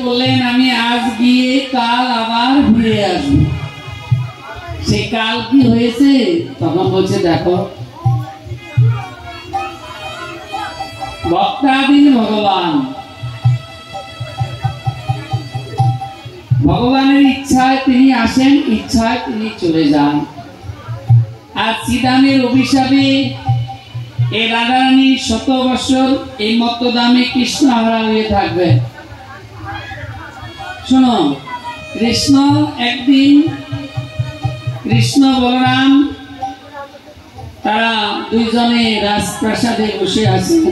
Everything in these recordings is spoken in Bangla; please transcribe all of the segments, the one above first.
বললেন আমি আজ গিয়ে কাল আবার ফিরে আসবো। সে কাল কি হয়েছে? তখন বলছে দেখো ভক্তাধীন ভগবান, ভগবানের ইচ্ছায় তিনি আসেন, ইচ্ছায় তিনি চলে যান। আর শ্রীদামের অভিশাপে এই রাধারানী 100 বছর এই মত্তদামে কৃষ্ণ হারা হয়ে থাকবে। শোনো, কৃষ্ণ একদিন, কৃষ্ণ বলরাম তারা দুইজনে রাজপ্রাসাদে বসে আছেন।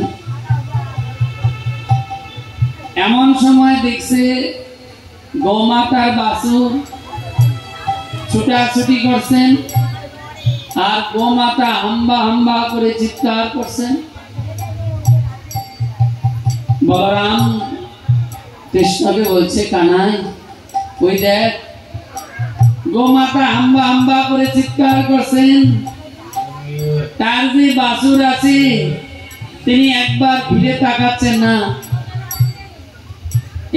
এমন সময় দেখছে গৌমাতার বাছুর ছুটাছুটি করছেন আর গোমাতা হাম্বা হাম্বা করে চিৎকার করছেন। বলরাম কৃষ্ণকে বলছে কানাই ওই দেখ গোমাতা হাম্বা হাম্বা করে চিৎকার করছেন, তার যে বাছুর আছে তিনি একবার ফিরে তাকাচ্ছেন না।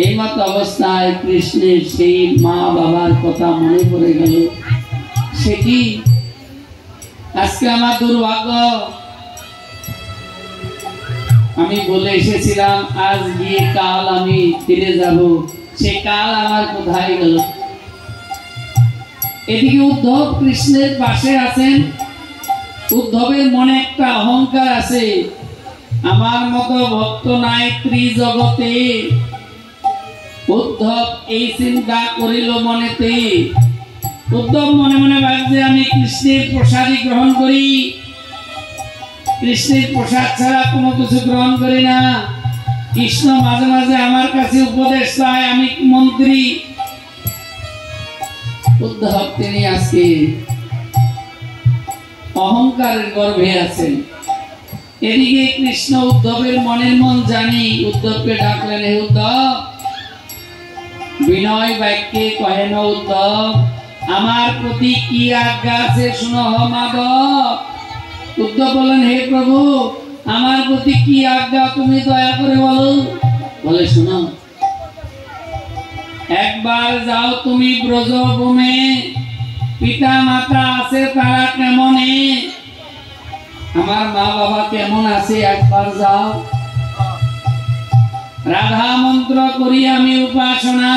এই মত অবস্থায় কৃষ্ণের সেই মা বাবার কথা মনে পড়ে গেল। সে কি আজকে আমার দুর্ভাগ্য, আমি বলে এসেছিলাম আজ গিয়ে কাল আমি ফিরে যাব, সে কাল আমার কোথায় গেল? এদিকে উদ্ধব কৃষ্ণের পাশে আছেন। উদ্ধবের মনে একটা অহংকার আছে, আমার মতো ভক্ত নাই ত্রিজগতে। উদ্ধব এই চিন্তা করিল মনেতে। উদ্ধব মনে মনে ভাবছে আমি কৃষ্ণের প্রসাদই গ্রহণ করি, কৃষ্ণের প্রসাদ ছাড়া কোনো কিছু গ্রহণ করি না। কৃষ্ণ মাঝে মাঝে আমার কাছে উপদেশ চায়, আমি মন্ত্রী। উদ্ধব তিনি আজকে অহংকারের গর্ভে আছেন। এদিকে কৃষ্ণ উদ্ধবের মনের মন জানি, উদ্ধবকে ডাকলেন, হে উদ্ধব। বিনয় বাক্যে কহেন, উদ্ধব আমার প্রতি কি আজ্ঞা আছে শুনো মাধব। উদ্ধব বলেন, হে প্রভু আমার প্রতি কি আজ্ঞা তুমি দয়া করে বলো। বলে শোনো, একবার যাও তুমি ব্রজভূমে, পিতা মাতা আছে তারা কেমনে, আমার মা বাবা কেমন আছে একবার যাও। রাধা মন্ত্র করি আমি উপাসনা,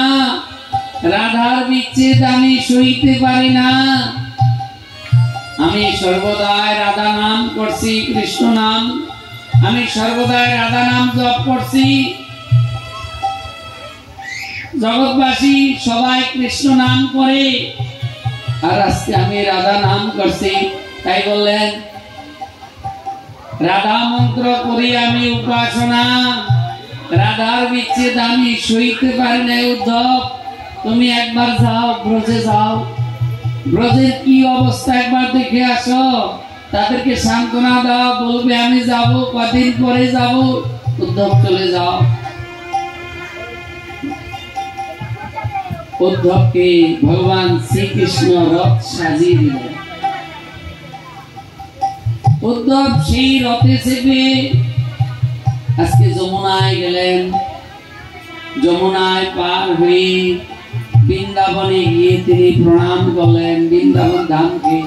রাধার বিচ্ছেদ আমি সইতে পারি না। আমি সর্বদাই রাধা নাম করছি, কৃষ্ণ নাম, আমি সর্বদাই রাধা নাম জপ করছি। জগৎবাসী সবাই কৃষ্ণ নাম করে আর আজকে আমি রাধা নাম করছি। তাই বললেন রাধা মন্ত্র করি আমি উপাসনা, রাধার বিচ্ছেদ আমি সইতে পারি না। উদ্ধব তুমি একবার যাও, ব্রজে যাও, ব্রজের কি অবস্থা একবার দেখে আসো, তাদেরকে সান্ত্বনা দাও, বলবে আমি যাব, কদিন পরে যাব। উদ্ধব চলে যাও। উদ্ধবকে ভগবান শ্রীকৃষ্ণ রথ সাজিয়ে দিলেন। উদ্ধব সেই রথে চেপে আজকে যমুনায় গেলেন। যমুনায় পার হয়ে বৃন্দাবনে গিয়ে তিনি প্রণাম করলেন বৃন্দাবন ধামকে।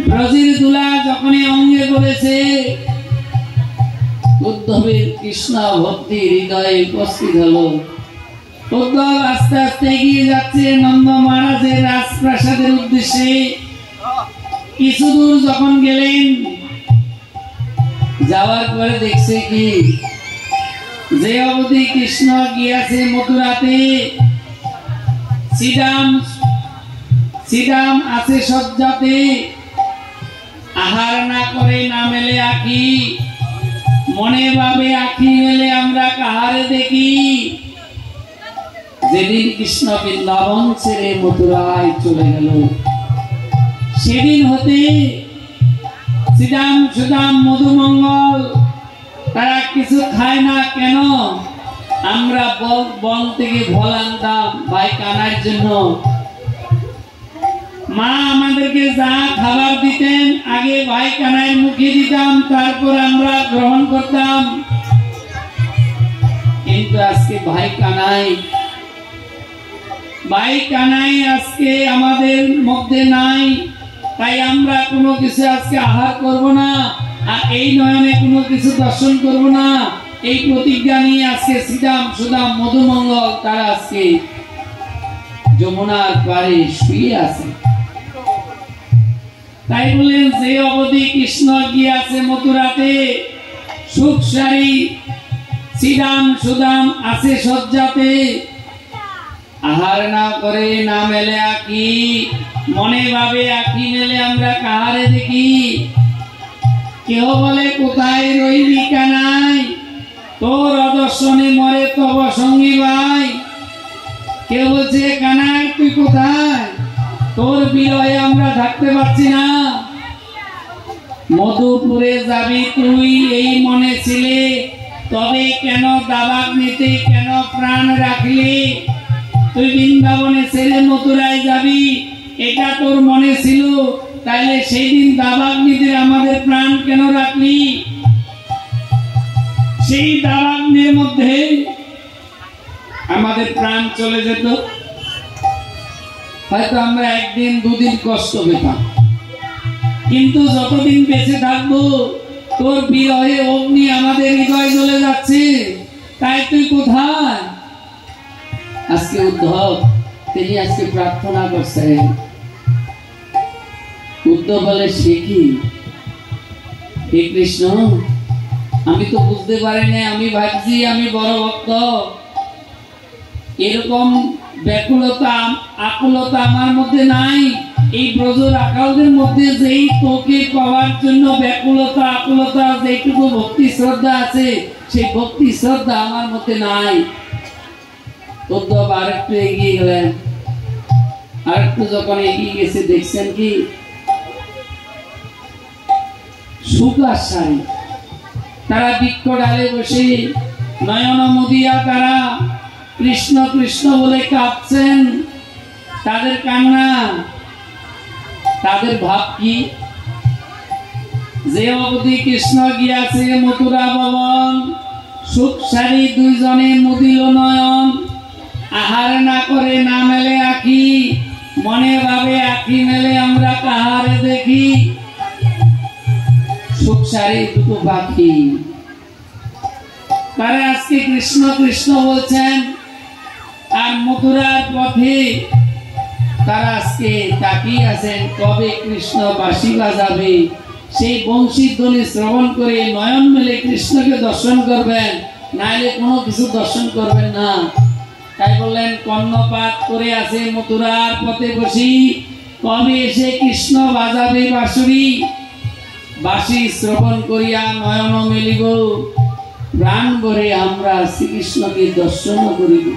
ব্রজের দুলা যখনই অঙ্গে করেছে, উদ্ধবের কৃষ্ণ ভক্তি হৃদয়ে উপস্থিত হলো। উদ্ধব আস্তে আস্তে এগিয়ে যাচ্ছে নন্দ মহারাজের রাজপ্রাসাদের উদ্দেশ্যে। কিছু দূর যখন গেলেন, যাওয়ার পরে দেখছে কি যে অবধি কৃষ্ণ গিয়াছে মথুরাতে, শ্রীরাম আছে সজ্জাতে, আহার না করে না মেলে আঁখি, মনে ভাবে আঁখি মেলে আমরা কাহারে দেখি। যেদিন কৃষ্ণ বৃন্দাবন ছেড়ে মথুরায় চলে গেল, সেদিন হতে শ্রীরাম সুদাম মধুমঙ্গল তারা কিছু খায় না। কেন? আমরা বন থেকে ফল আনতাম ভাই কানার জন্য, মা আমাদেরকে যা খাবার দিতেন আগে ভাই কানাই মুখে দিতাম, তারপর আমরা গ্রহণ করতাম। কিন্তু আজকে ভাই কানাই আজকে আমাদের মধ্যে নাই। তাই আমরা কোনো কিছু আজকে আহার করব না, আর এই নয়নে কোনো কিছু দর্শন করব না, এই প্রতিজ্ঞা নিয়ে আজকে শ্রীরাম সুদাম মধুমঙ্গল তারা আজকে যমুনার পাড়ে শুয়ে আছে। তাই বলেন যে অবধি কৃষ্ণ গিয়াছে মথুরাতে, সুখ সারি শ্রীরাম সুদাম আছে সজ্জাতে, আহার না করে না মেলে আঁকি, মনে ভাবে আঁকি মেলে আমরা কাহারে দেখি। কেউ বলে কোথায় রইলি কানাই, তোর অদর্শনে মরে তব সঙ্গী ভাই। কেউ বলছে কানাই তুই কোথায়, তোর বিরহে আমরা থাকতে পারছি না। মধুপুরে যাবি তুই এই মনে ছিলে, তবে কেন দাবাগ্নিতে কেন প্রাণ রাখলি। তুই বৃন্দাবনে ছেড়ে মথুরায় যাবি, এটা তোর মনে ছিল, তাইলে সেই দিন দাবাগ্নিতে আমাদের প্রাণ কেন রাখলি। সেই দাবাগ্নির মধ্যে আমাদের প্রাণ চলে যেত, হয়তো আমরা একদিন দুদিন কষ্ট পেতাম, কিন্তু যতদিন বেঁচে থাকবো তোর বিরহে অগ্নি আমাদের হৃদয় জ্বলে যাচ্ছে। তাই তুই কোথায়। আজকে উদ্ধব তিনি আজকে প্রার্থনা করছেন। উদ্ধব বলে সে কি, হে কৃষ্ণ আমি তো বুঝতে পারিনি, আমি ভাবছি আমি বড় ভক্ত, এরকম ব্যাকুলতা আকুলতা আমার মধ্যে নাই। এই ব্রজ রাখালদের মধ্যে যেই তোকে পাওয়ার জন্য ব্যাকুলতা আকুলতা যেটুকু ভক্তি শ্রদ্ধা আছে, সেই ভক্তি শ্রদ্ধা আমার মধ্যে নাই। উদ্ধব আরেকটু এগিয়ে গেলেন, আরেকটু যখন এগিয়ে গেছে দেখছেন কি শুক্লা শাড়ি, তারা বৃক্ষ ডালে বসে নয়ন মুদিয়া তারা কৃষ্ণ কৃষ্ণ বলে কাঁদছেন। তাদের কান্না, তাদের ভাব কি, যে অবধি কৃষ্ণ গিয়াছে মথুরা ভবন, সুখ সারি দুইজনে মুদিল নয়ন, আহার না করে না মেলে আঁকি, মনে ভাবে আঁকি মেলে আমরা কাহারে দেখি। সুখ সারি দুটো পাখি তারা আজকে কৃষ্ণ কৃষ্ণ বলছেন, আর মথুরার পথে তারা আজকে তাকিয়ে আছেন কবে কৃষ্ণ বাঁশি বাজাবে। সেই বংশীর ধ্বনি শ্রবণ করে নয়ন মেলে কৃষ্ণকে দর্শন করবেন, নাইলে কোনো কিছু দর্শন করবেন না। তাই বললেন কর্ণপাত করে আছে মথুরার পথে বসি, কবে এসে কৃষ্ণ বাজাবে বাঁশুরি। বাঁশি শ্রবণ করিয়া নয়ন মেলিব, প্রাণ ভরে আমরা শ্রীকৃষ্ণকে দর্শন করিব।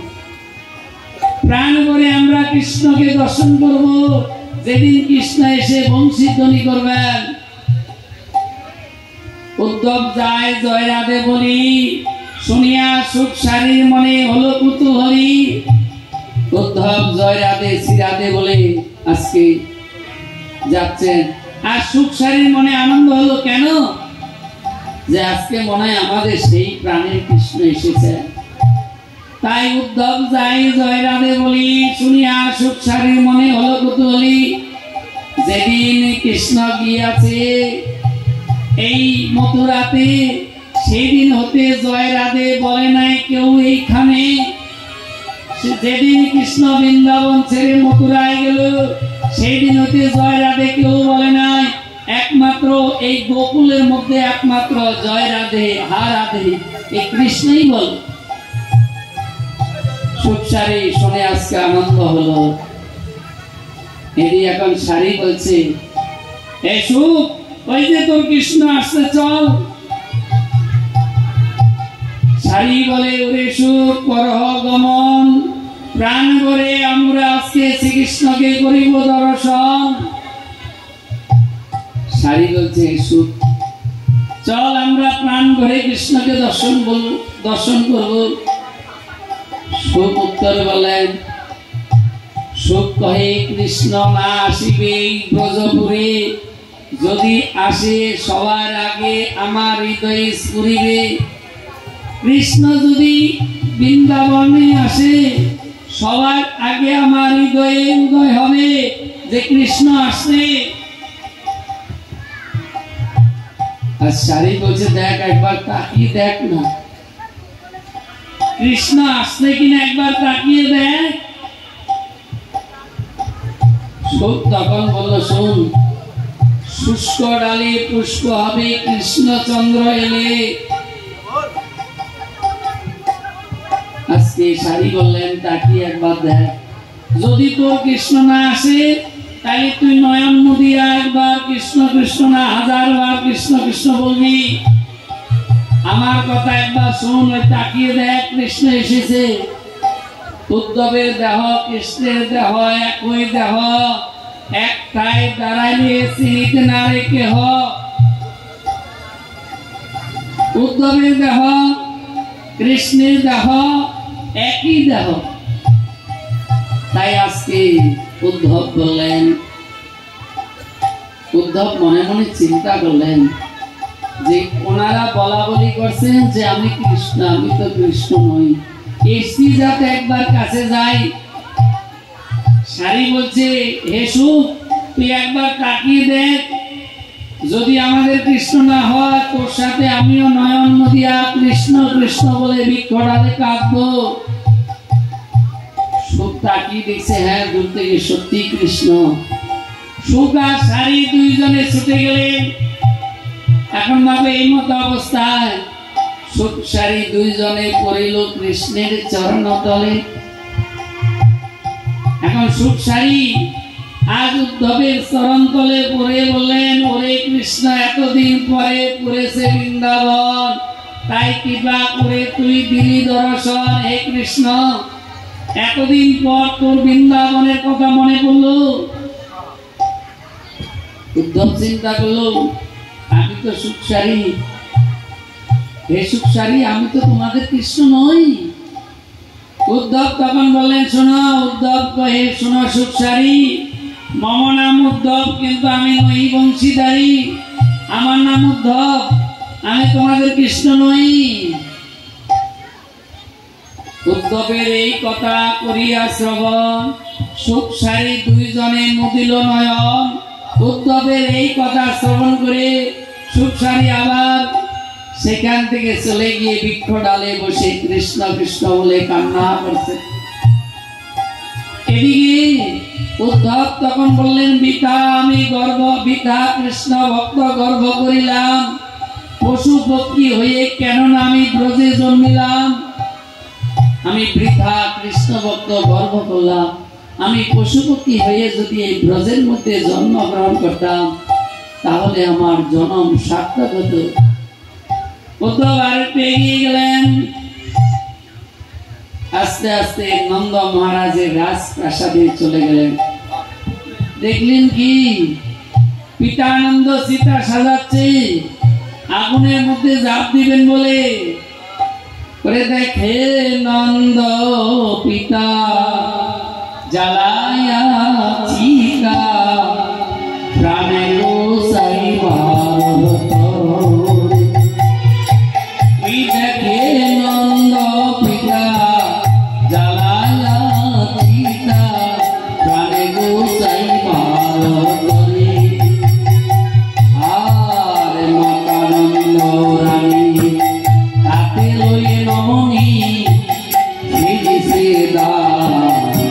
প্রাণ ভরে আমরা কৃষ্ণকে দর্শন করব যেদিন কৃষ্ণ এসে বংশী ধ্বনি করবেন। উদ্ধব যায় জয় রাধে বলি, শুনিয়া সুখ সারির মনে হলো কুতূহলী। উদ্ধব জয় রাধে শ্রী রাধে বলে আজকে যাচ্ছেন, আর সুখ সারির মনে আনন্দ হলো কেন, যে আজকে মনে হয় আমাদের সেই প্রাণের কৃষ্ণ এসেছে। তাই উদ্ধব যাই জয় রাধে বলি, শুনিয়া সুখ সারির মনে হলো কুতূহলী। যেদিন কৃষ্ণ গিয়াছে এই মথুরাতে, সেদিন হতে জয় রাধে বলে নাই কেউ এইখানে। যেদিন কৃষ্ণ বৃন্দাবন ছেড়ে মথুরায় গেল, সেই দিন হতে জয় রাধে কেউ বলে নাই। একমাত্র এই গোকুলের মধ্যে একমাত্র জয় রাধে হা রাধে এই কৃষ্ণই বল। সুখ সারি শুনে আজকে আনন্দ হলো। এদি এখন সারি বলছে, এই সুখ ওই যে তোর কৃষ্ণ আসতে, চল। সারি বলে ওরে সুখ করহ গমন, প্রাণ ভরে আমরা আজকে শ্রীকৃষ্ণকে করিব দর্শন। সারি বলছে সুখ চল আমরা প্রাণ ভরে কৃষ্ণকে দর্শন করব। সুখ উত্তর বলেন, সুখ কহে কৃষ্ণ না আসিবে ব্রজপুরে, যদি আসে সবার আগে আমার হৃদয়ে স্ফুরিবে। কৃষ্ণ যদি বৃন্দাবনে আসে সবার আগে আমার হৃদয়ে উদয় হবে যে কৃষ্ণ আসছে। আর সারি বলছে দেখ একবার তাকিয়ে দেখ না কৃষ্ণ আসছে কিনা একবার তাকিয়ে দেখ। তখন বলল শোন শুষ্ক ডালে পুষ্প হবে কৃষ্ণচন্দ্র এলে। আজকে সারি বললেন তাকিয়ে একবার দেখ যদি তোর কৃষ্ণ না আসে তাহলে তুই নয়ন মুদিয়া একবার কৃষ্ণ কৃষ্ণ না 1000 বার কৃষ্ণ কৃষ্ণ বলবি। আমার কথা একবার শোন ওই তাকিয়ে দেখ কৃষ্ণ এসেছে। উদ্ধবের দেহ কৃষ্ণের দেহ একই দেহ একটাই দাঁড়াইলে চিনিতে না রেখে হ। উদ্ধবের দেহ কৃষ্ণের দেহ একই দেহ। তাই আজকে উদ্ধব বললেন উদ্ধব মনে মনে চিন্তা করলেন যে ওনারা বলা বলি করছেন যে আমি কৃষ্ণ আমি তো কৃষ্ণ নই এসি যাতে একবার কাছে যাই। সারি বলছে হে সুখ তুই একবার তাকিয়ে দেখ যদি আমাদের কৃষ্ণ না হয় তোর সাথে আমিও নয়ন নদিয়া কৃষ্ণ কৃষ্ণ বলে বৃক্ষডালে কাঁদবো। সুখ তাকিয়ে দেখছে হ্যাঁ দূর থেকে সত্যি কৃষ্ণ। সুখ আর সারি দুইজনে ছুটে গেলেন। এখন ভাবে এই মতো অবস্থায় সুখ সারি দুইজনে পড়িল কৃষ্ণের চরণ তলে। এখন সুখ সারি আজ উদ্ধবের চরণ তলে পড়ে বললেন ওরে কৃষ্ণ এতদিন পরে পড়েছে বৃন্দাবন তাই কৃপা করে তুই দিলি দর্শন। হে কৃষ্ণ এতদিন পর তোর বৃন্দাবনের কথা মনে পড়লো। উদ্ধব চিন্তা করলো আমি তো সুখসারী হে সুখসারী আমি তো তোমাদের কৃষ্ণ নই। উদ্ধব তখন বললেন শোনো উদ্ধব হে শোনো সুখসারী মম নাম উদ্ধব কিন্তু আমি নই বংশীধারী। আমার নাম উদ্ধব আমি তোমাদের কৃষ্ণ নই। উদ্ধবের এই কথা করিয়া শ্রবণ সুখসারী দুইজনে মুদিল নয়ন। উদ্ধবের এই কথা শ্রবণ করে সুখসারী আবার সেখান থেকে চলে গিয়ে বৃক্ষ ডালে বসে কৃষ্ণ কৃষ্ণ বলে কান্না করছে। এদিকে উদ্ধব তখন বললেন বৃথা আমি বৃথা কৃষ্ণ ভক্ত গর্ব করিলাম পশু পক্ষী হয়ে কেননা আমি ব্রজে জন্মিলাম। আমি বৃথা কৃষ্ণ ভক্ত গর্ব করলাম আমি পশু পক্ষী হয়ে যদি এই ব্রজের মধ্যে জন্মগ্রহণ করতাম তাহলে আমার জন্ম সার্থক হতো। উদ্ধব আরেকটু এগিয়ে গেলেন। আস্তে আস্তে নন্দ মহারাজের রাজপ্রাসাদে চলে গেলেন। দেখলেন কি পিতানন্দ সীতা সাজাচ্ছে আগুনের মধ্যে ঝাঁপ দিবেন বলে করে দেখে নন্দ পিতা জ্বালায়া চিতা প্রাণে দেখে নন্দ পিতা জ্বালায়া চিতা প্রাণে গোসাই ভারতরে। আর মাতানন্দ রানী হাতে লয়ে নমনি ফিরিছে দারে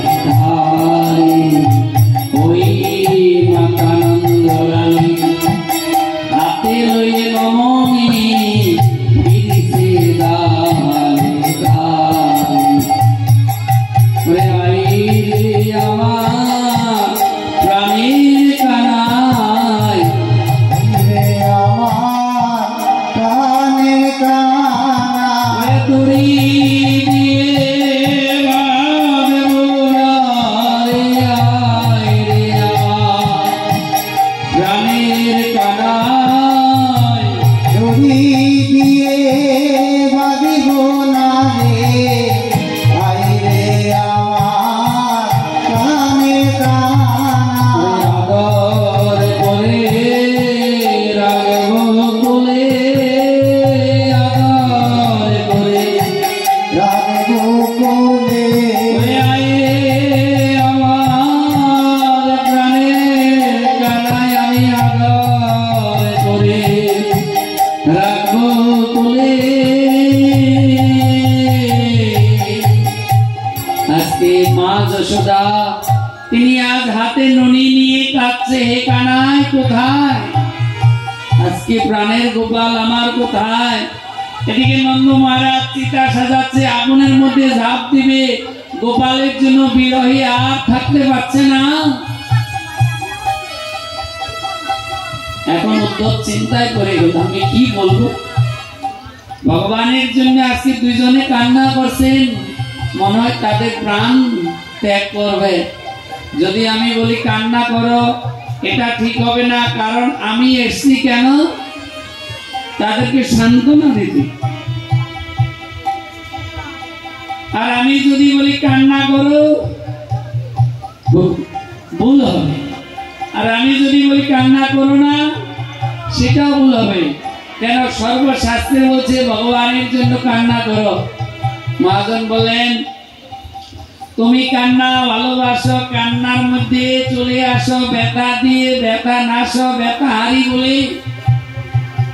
ওরে আয় আমার প্রাণের কানায় আমি আদর করে রাখবো তুলে। আজকে মা যশোদা তিনি আজ হাতে ননি নিয়ে কাঁদছে, হে কানাই কোথায়? আজকে প্রাণের গোপাল আমার কোথায়? এদিকে নন্দ মহারাজ চিতা সাজাচ্ছে, আগুনের মধ্যে ঝাঁপ দিবে, গোপালের জন্য বিরহী আর থাকতে পারছে না। এখন উদ্ধব চিন্তায় করে গেল, আমি কি বলবো? ভগবানের জন্য আজকে দুইজনে কান্না করছেন, মনে হয় তাদের প্রাণ ত্যাগ করবে। যদি আমি বলি কান্না করো, এটা ঠিক হবে না, কারণ আমি এসছি কেন? তাদেরকে সান্ত্বনা দিতে। আর আমি যদি বলি কান্না করো, ভুল হবে। আর আমি যদি বলি কান্না করো না, সেটাও ভুল হবে। কেন? সর্বশাস্ত্রে বলছে ভগবানের জন্য কান্না করো। মহাজন বলেন, তুমি কান্না ভালোবাসো, কান্নার মধ্যে চলে আসো, ব্যথা দিয়ে ব্যথা নাশো, ব্যথা হারি বলে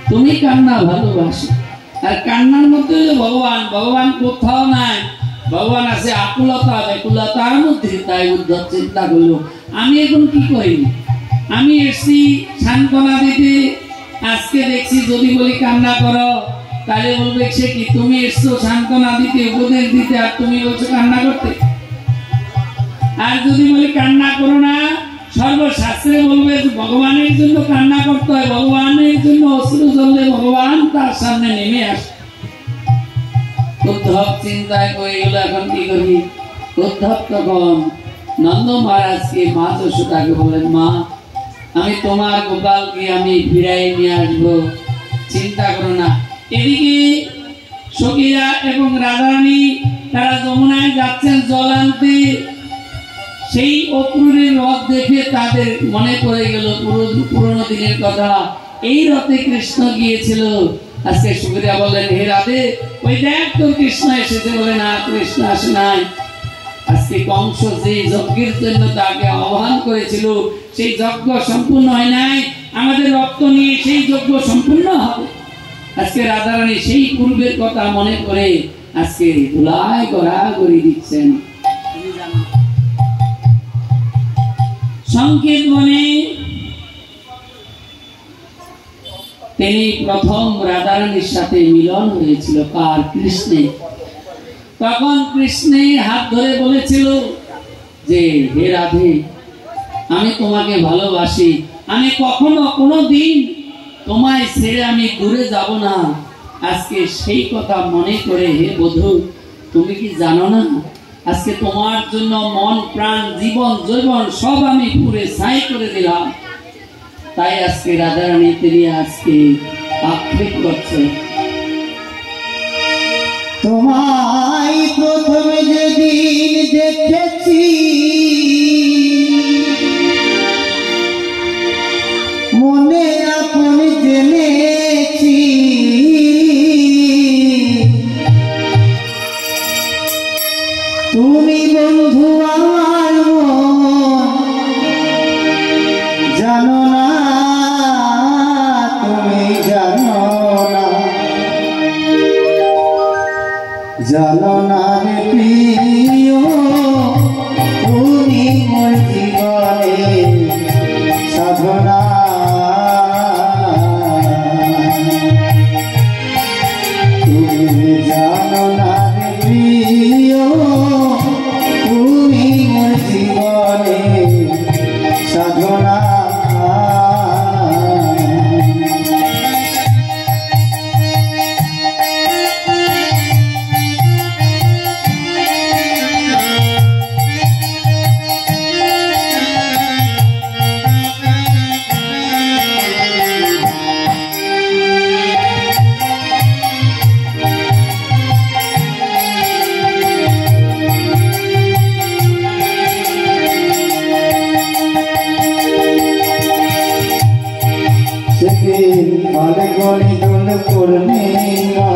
তুমি কান্না ভালোবাসো। আর কান্নার মধ্যে ভগবান, ভগবান কোথাও নাই, ভগবান আছে আকুলতা ব্যাকুলতার মধ্যে। তাই উদ্ধব চিন্তা করলো, আমি এখন কি করি? আমি এসছি সান্ত্বনা দিতে। আজকে দেখছি যদি বলি কান্না করো, তাহলে বলবে সে কি তুমি এসছো সান্ত্বনা দিতে, উপদেশ দিতে, আর তুমি বলছো কান্না করতে। আর যদি বলি কান্না করো না, সর্বশাস্ত্রে বলবে ভগবানের জন্য কান্না করতে হয়, ভগবানের জন্য অশ্রু ঝরলে ভগবান তার সামনে নেমে আসে। উদ্ধব চিন্তায় হয়ে গেল, এখন কি করি? উদ্ধব তখন নন্দ মহারাজকে মা যশোদাকে বলেন, মা আমি তোমার গোপালকে আমি ফিরাই নিয়ে আসবো, চিন্তা করো না। এদিকে সখীরা এবং রাধারানী তারা যমুনায় যাচ্ছেন জল আনতে। সেই অক্রূরের রথ দেখে তাদের মনে পড়ে গেল পুরনো দিনের কথা। এই রথে কৃষ্ণ গিয়েছিল। আজকে সখীরা বললেন, হে রাধে, ওই দেখ তোর কৃষ্ণ এসেছে। বলে না, কৃষ্ণ আসে নাই। আজকে কংস যে যজ্ঞের জন্য তাকে আহ্বান করেছিল, সেই যজ্ঞ সম্পূর্ণ হয় নাই। আমাদের রক্ত নিয়ে সেই যজ্ঞ সম্পূর্ণ হবে। আজকে রাধারানী সেই পূর্বের কথা মনে করে আজকে ধুলায় গড়াগড়ি দিচ্ছেন। সংকেত বনে তিনি প্রথম রাধারানীর সাথে মিলন হয়েছিল। কার? কৃষ্ণে। তখন কৃষ্ণের হাত ধরে বলেছিল যে, হে রাধে, আমি তোমাকে ভালোবাসি, আমি কখনো কোনো দিন তোমায় ছেড়ে আমি দূরে যাব না। আজকে সেই কথা মনে করে, হে বধূ, তুমি কি জানো না, আজকে তোমার জন্য মন প্রাণ জীবন যৌবন সব আমি পুরে ছাই করে দিলাম। তাই আজকে রাধারানী তিনি আজকে আক্ষেপ করছে। তোমায় প্রথমে যেদিন দেখেছি, মনে আপন জেনেছি, তুমি বন্ধু আমার জানো না, তুমি জানো না, জানো না রে প্রিয়, তুমি মোর জীবনে সাধনা। তুমি জানো না রে প্রিয়, তুমি মোর জীবনে সাধনা। গণিদুল পূর্ণিমা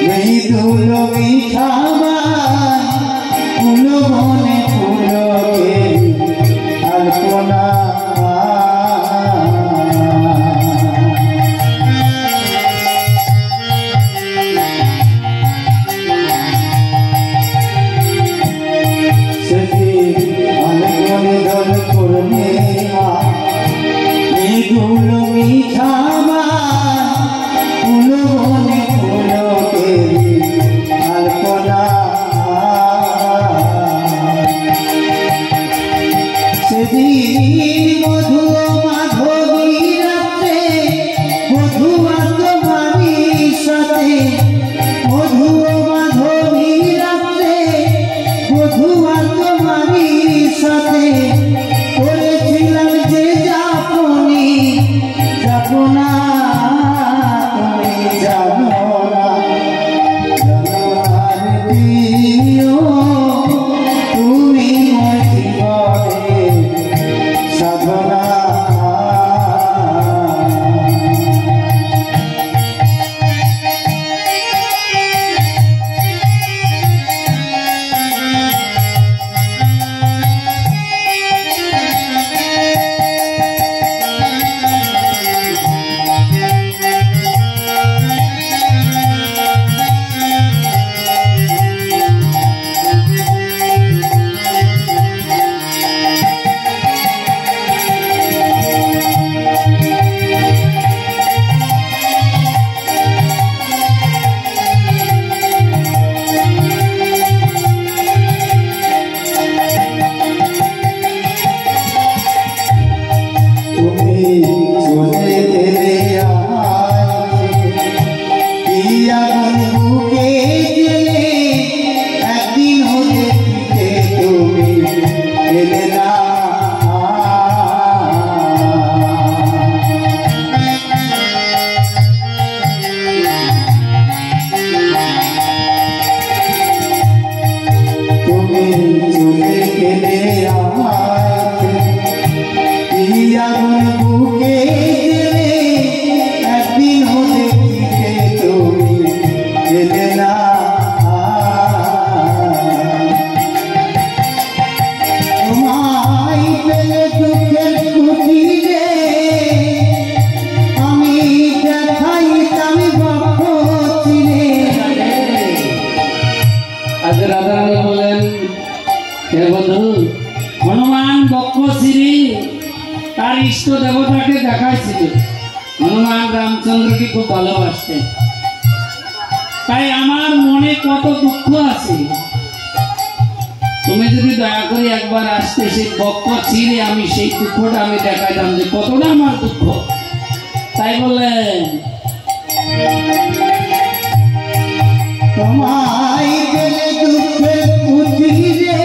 মৃদুল মিঠাবা বধুয়া তোমারই সাথে করেছিলাম যে যাপনি যাপনা তুমি জানো না জানার প্রিয় তুমি মোর জীবনে সাধনা হনুমান বক্ষশ্রী তার ইষ্ট দেবতাকে দেখাইছিল। হনুমান রামচন্দ্রকে খুব ভালোবাসতেন। তাই আমার মনে কত দুঃখ আছে, তুমি যদি দয়া করে একবার আসতে সেই বক্ষ ছিঁড়ে আমি সেই দুঃখটা আমি দেখাইতাম যে কতটা আমার দুঃখ। তাই বলে তোমায় পেলে দুঃখের পুঁথি রে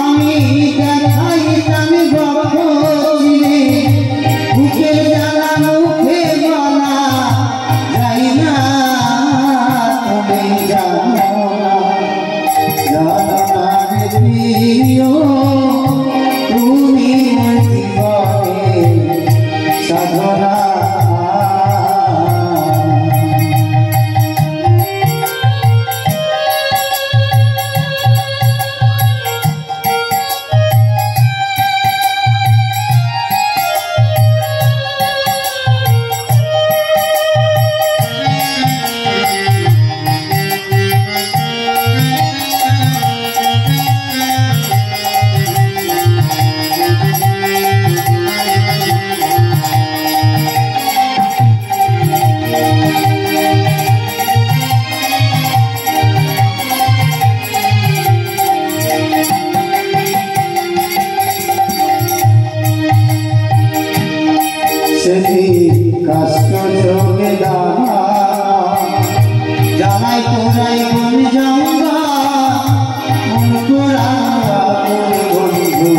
আমি দেখাইতাম বক্ষ ছিঁড়ে বুকের জ্বালা মুখে বলা যায় না তুমি জানো না জানার প্রিয় তুমি মোর জীবনে সাধনা কষ্ট যোগে দানা জানাই তোরাই মন জঙ্গা মন তোরা বন্ধু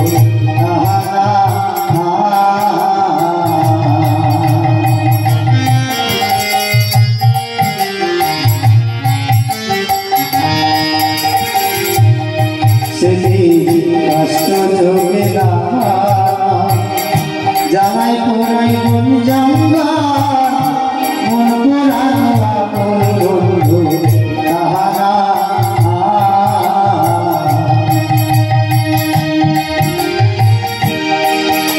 কষ্ট যোগে দানা জানাই তোরাই মন জঙ্গা মন তোরা বন্ধু তাহারা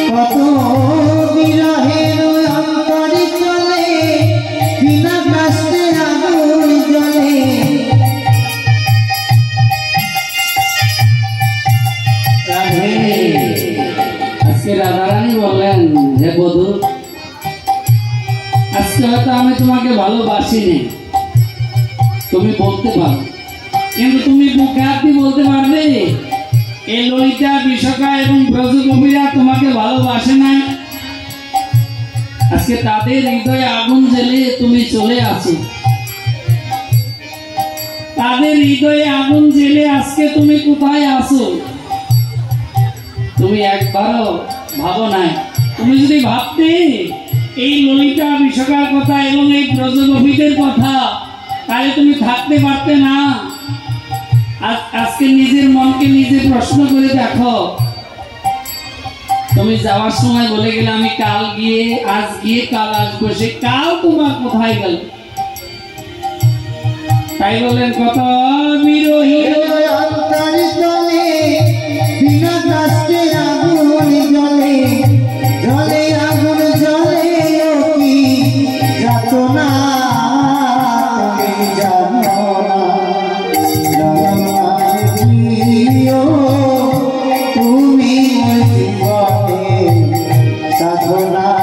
কত বিরহের অন্তরে চলে বিনা কষ্টে আগুন জ্বলে আজকে রাধারানী বললেন, হে বধূ, আজকে হয়তো আমি তোমাকে ভালোবাসিনি, তুমি বলতে পারো, কিন্তু তুমি মুখে হাতে বলতে পারবে এই ললিতা বিশাখা এবং ব্রজকবিরা তোমাকে ভালোবাসে না? আজকে তাদের হৃদয়ে আগুন জ্বেলে তুমি চলে আসো। তাদের হৃদয়ে আগুন জ্বেলে আজকে তুমি কোথায় আছো তুমি একবারও ভাবো নাই। তুমি যদি ভাবতে এই ললিতা বিশাখার কথা এবং এই ব্রজগোপীদের কথা, তাহলে তুমি থাকতে পারতে না। আজকে নিজের মনকে নিজে প্রশ্ন করে দেখো। তুমি যাওয়ার সময় বলে গেলে আমি কাল গিয়ে, আজ গিয়ে কাল আসবো, সে কাল তোমার কোথায় গেল? তাই বলেন কত বিরোহী অন্তরে চলে বিনা কষ্টে আগুন জ্বলে, জ্বলে আগুন জ্বলে কি যাতনা তুমি জানো না। প্রিয় তুমি জীবনে সাধনা।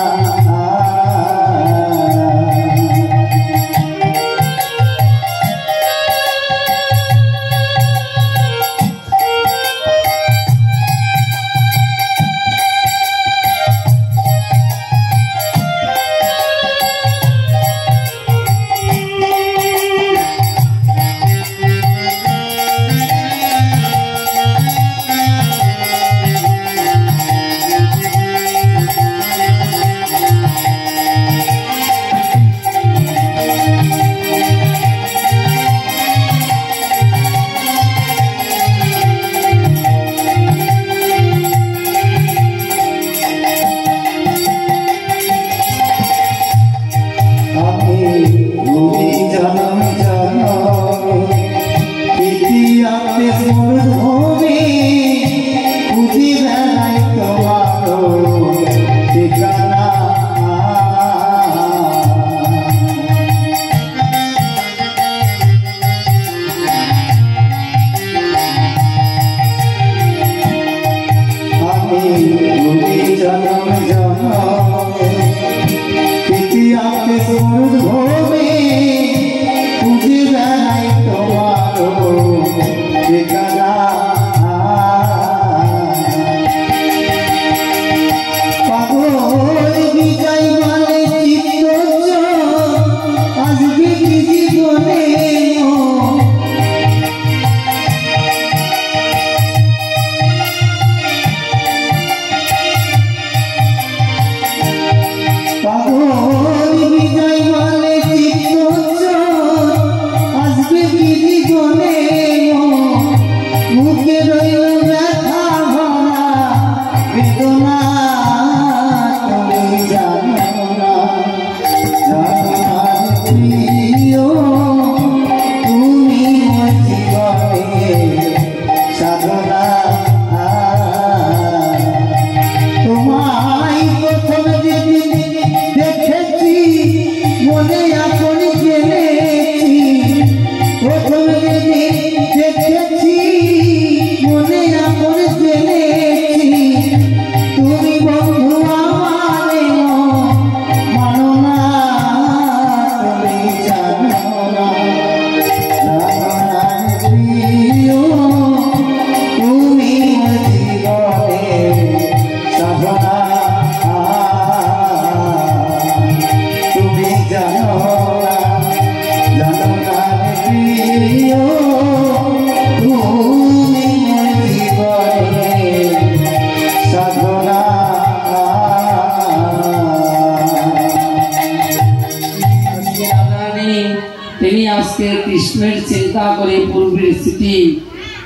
কৃষ্ণের চিন্তা করে পূর্বের স্মৃতি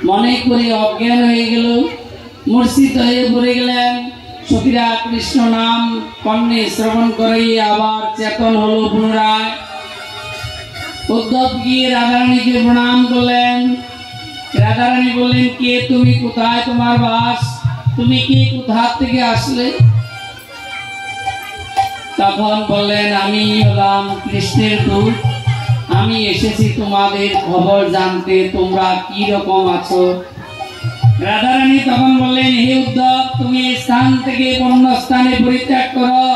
মনে করে অজ্ঞান হয়ে গেল, মূর্ছিত হয়ে পড়ে গেলেন। সখীরা কৃষ্ণ নাম কর্ণে শ্রবণ করে আবার চেতন হলো পুনরায়। উদ্ধব গিয়ে রাধারানীকে প্রণাম করলেন। রাধারানী বললেন, কে তুমি, কোথায় তোমার বাস, তুমি কি কোথা থেকে আসলে? তখন বললেন, আমি হলাম কৃষ্ণের দূত, আমি এসেছি তোমাদের খবর জানতে, তোমরা কি রকম আছো। রাধারানী তখন বললেন, হে উদ্ধব, তুমি এই স্থান থেকে অন্য স্থানে পরিত্যাগ করো।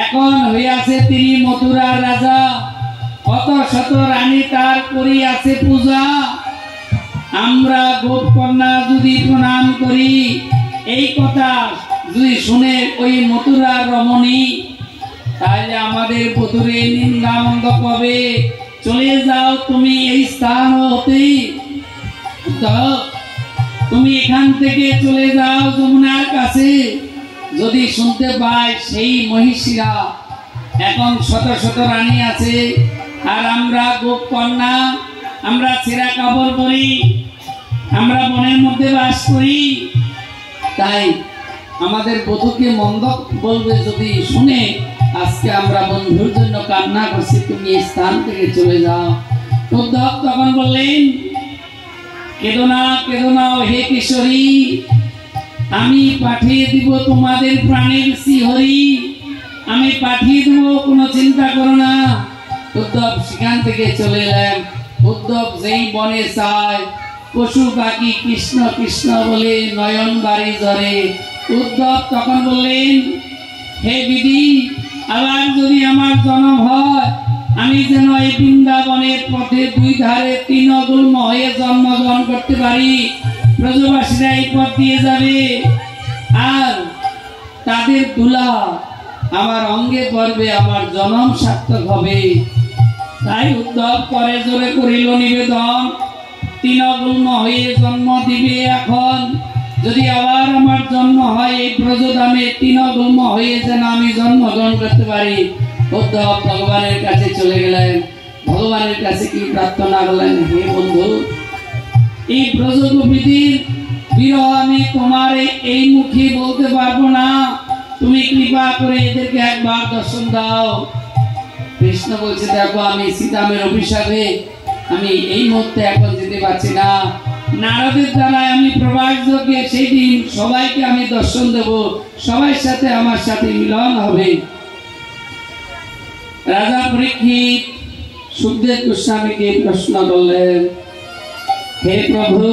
এখন হইয়াছে তিনি মথুরার রাজা, কত শত রানী তার করিয়াছে পূজা। আমরা গোপকন্যা যদি প্রণাম করি, এই কথা যদি শুনে ওই মথুরার রমণী, তাহলে আমাদের পুতুরে নিন্দা মন্দ কবে, চলে যাও তুমি এই স্থান হতে। তুমি এখান থেকে চলে যাও যমুনার কাছে। যদি শুনতে পাই সেই মহিষীরা এখন শত শত রানী আছে, আর আমরা গোপ কন্যা, আমরা ছেঁড়া কাপড় পরি, আমরা বনের মধ্যে বাস করি, তাই আমাদের বধূকে মন্দ বলবে যদি শুনে, আজকে আমরা বন্ধুর জন্য কান্না করছি, তুমি এই স্থান থেকে চলে যাও। উদ্ধব তখন বললেন, কেঁদো না, কেঁদো না হে কিশোরী, আমি পাঠিয়ে দিব তোমাদের প্রাণের শ্রীহরি, আমি পাঠিয়ে দেব, কোনো চিন্তা করো না। উদ্ধব সেখান থেকে চলে এলেন। উদ্ধব যেই বনে চায়, পশু পাখি কৃষ্ণ কৃষ্ণ বলে নয়ন বাড়ি ধরে। উদ্ধব তখন বললেন, হে বিধি, আবার যদি আমার জন্ম হয়, আমি যেন এই বৃন্দাবনের পথে দুই ধারে তৃণগুল্ম হয়ে জন্মগ্রহণ করতে পারি। ব্রজবাসীরা এই পথ দিয়ে যাবে, আর তাদের তুলা আমার অঙ্গে পড়বে, আমার জন্ম সার্থক হবে। তাই উদ্ধব করে জোরে করিল নিবেদন, তৃণগুল্ম হয়ে জন্ম দিবে এখন। যদি আবার আমার জন্ম হয় এই ব্রজধামে, তৃণগুল্ম হয়ে যেন আমি জন্মগ্রহণ করতে পারি। উদ্ধব ভগবানের কাছে চলে গেলেন। ভগবানের কাছে কি প্রার্থনা করলেন, হে বন্ধু, এই ব্রজগোপীদের বিরহ আমি তোমার এই মুখে বলতে পারবো না, তুমি কৃপা করে এদেরকে একবার দর্শন দাও। কৃষ্ণ বলছে, দেখো আমি সীতামের অভিশাপে আমি এই মুহূর্তে এখন যেতে পারছি না, নারদের দ্বারা আমি প্রবাস যোগে সেই দিন সবাইকে আমি দর্শন দেব, সবার সাথে আমার সাথে মিলন হবে। রাজা পরীক্ষিত সুখদেব গোস্বামীকে প্রশ্ন করলেন, হে প্রভু,